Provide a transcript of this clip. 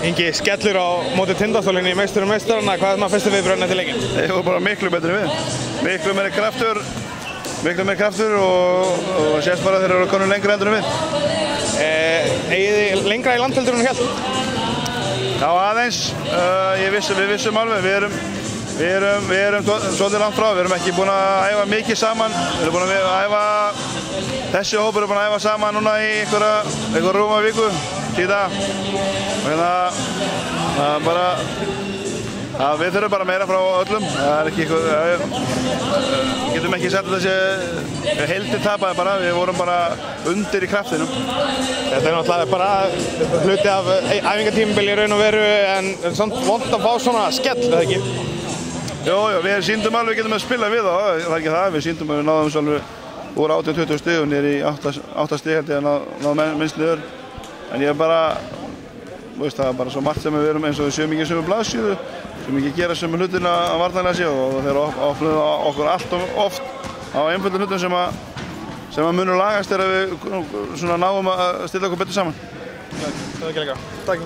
Ingi, skellur á móti Tindastólinni í meisturum meistarana, hvað er maður fyrstu viðbrögðin eftir leikinn? Þeir voru bara miklu betri en við. Miklu meiri kraftur og sést bara að þeir eru komin lengra endur en við. Eigið þið lengra í landheldur en hélt? Já, aðeins. Við vissum alveg. Við erum svolítið langt frá. Við erum ekki búin að æfa mikið saman. Við erum búin að æfa, þessi hópur er búin að æfa saman núna í einhver rúma viku, 10 daga. Við þurfum bara meira frá öllum. Það er ekki eitthvað, getum ekki sagt að þessi heildin tapaði bara, við vorum bara undir í kraftinum. Þetta er náttúrulega bara hluti af æfingatímabili í raun og veru, en samt vont að fá svona skell, eða ekki? Jó, við sýndum alveg, við getum að spila við það er ekki það, við sýndum að við náðum alveg úr 18-20 stig og niður í 8 stig held ég að ná minnst niður. En ég bara, það er bara svo margt sem við erum eins og við séum ekki sömu blaðsíðu, sem ekki gera sömu hlutina að varnarlega séu og þeir opnuðu okkur allt of oft á einföldum hlutum sem að munur lagast þegar við náum að stilla okkur betur saman. Takk.